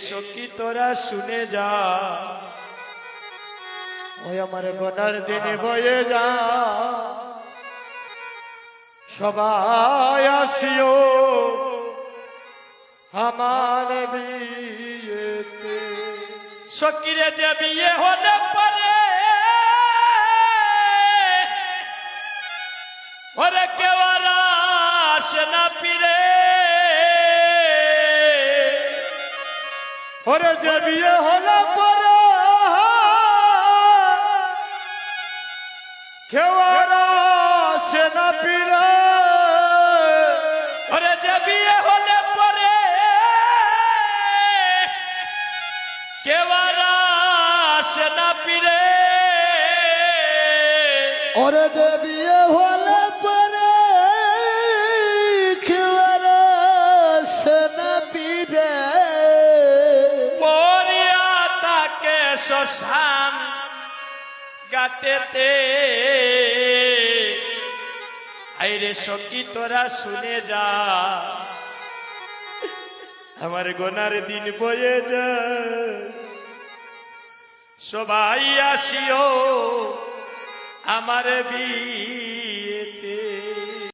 সখী তোরা শুনে যা, ওই আমার গোনার দিনে বয়ে যা, সবাই আসিও আমার বিয়েতে। সখীরে যে বিয়ে হলে পরে ওরে কেউ আর আসে না ফিরে, ওরে যে বিয়ে হলো পরে কেউ আর আসে না ফিরে, ওরে যে বিয়ে হলে পরে কেউ আর আসে না ফিরে, ওরে যে বিয়ে হলে পরে কেউ আর আসে না ফিরে, পরিয়া তাকে শ্মশান গাটেতে। আইরে সখী তোরা শুনে যা, আমার গোনার দিন বয়ে যা, সবাই আসিও আমার বিয়ে।